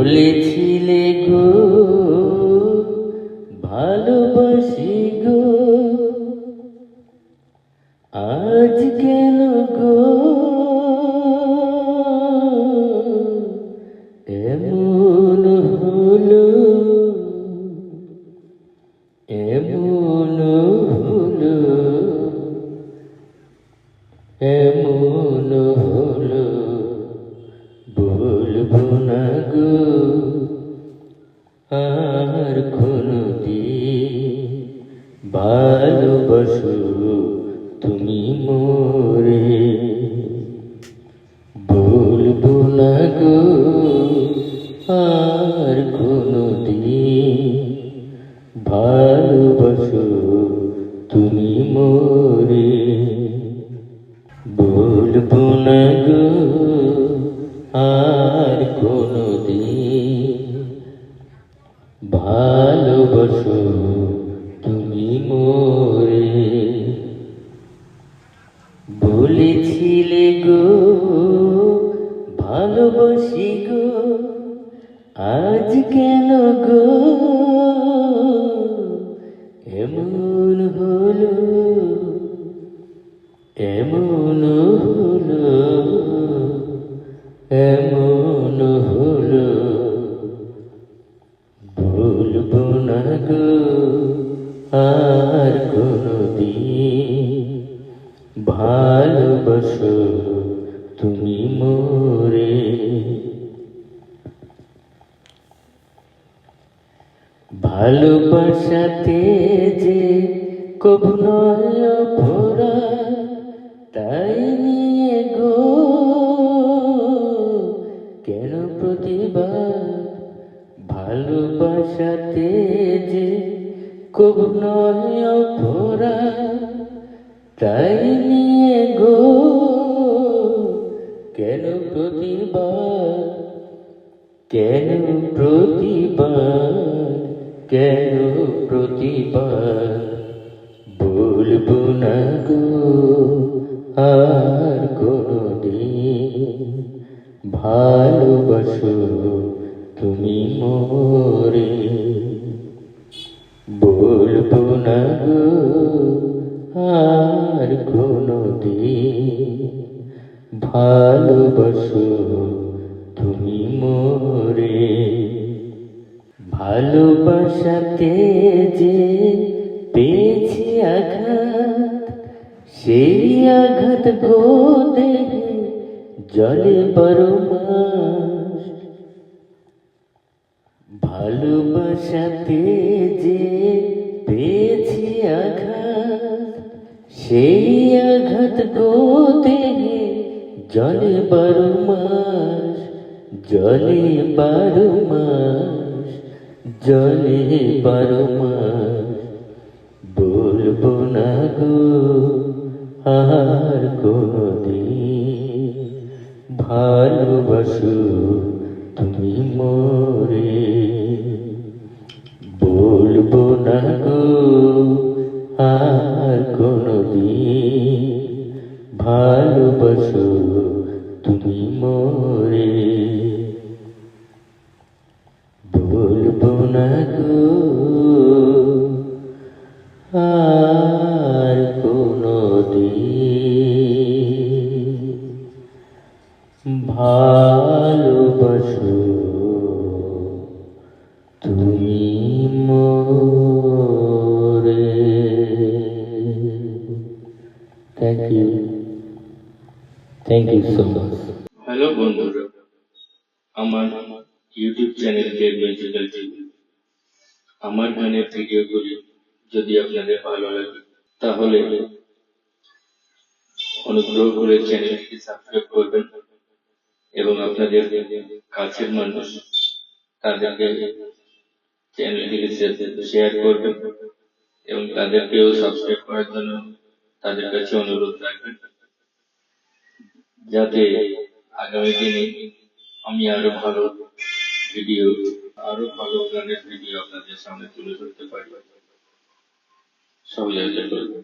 বলেছিলে গো ভালোবাসি গো, আজ কেন গো এমন হলো, এমন হলো, এমন হলো। বলবো না গো আর কোনদিন, ভালোবাসো তুমি মোরে। বলবো না গো আর কোনদিন, ভালোবাসো তুমি মোরে। বলবো না গো আর কোনদিন, ভালোবাসো তুমি মোরে। বলেছিলে গো ভালোবাসি গো, আজ কেন গো এমন হলো, এমন হলো, এমন হলো। বলবো না গো আর কোনদিন, ভালোবাসো তুমি মোরে। ভালোবাসাতে যে কবু নয় অপরাধ, তাই নিয়ে গো কেন প্রতিবাদ। ভালোবাসাতে যে কবু নয় অপরাধ, তাই নিয়ে গো কেন প্রতিবাদ, কেন প্রতিবাদ, কেন প্রতিবাদ। বলবো না গো আর কোনদিন, ভালোবাসো তুমি মোরে। বলবো না গো আর কোনদিন, ভালোবাসো তুমি মোরে। ভালোবাসাতে যে পেয়েছি আঘাত, সেই আঘাত গো দেহে জলে 12 মাস। ভালোবাসাতে যে পেয়েছি আঘাত, সেই আঘাত গো দেহে জলে 12 মাস, জলে 12 মাস, জলে 12 মাস। বলবো না গো আর কোনদিন, ভালোবাসো তুমি মোরে। বলবো না গো আর কোনদিন, ভালোবাসো তুমি মোরে। বলবো না গো আর কোনদিন, ভালোবাসো তুমি মোরে। Thank you so much. Hello বন্ধুরা, আমার ইউটিউব চ্যানেল মিউজিক্যাল টিভি, আমার গানের ভিডিওগুলি যদি আপনাদের ভালো লাগে তাহলে অনুগ্রহ করে চ্যানেলটিকে সাবস্ক্রাইব করবেন এবং আপনাদের কাছের মানুষ তাদেরকে চ্যানেলটিকে শেয়ার করবেন এবং তাদেরকেও সাবস্ক্রাইব করার জন্য তাদের কাছে অনুরোধ রাখবেন, যাতে আগামী দিনে আমি আরো ভালো ভিডিও, আরো ভালো গানের ভিডিও আপনাদের সামনে তুলে ধরতে পারি। সহযোগিতা করবেন।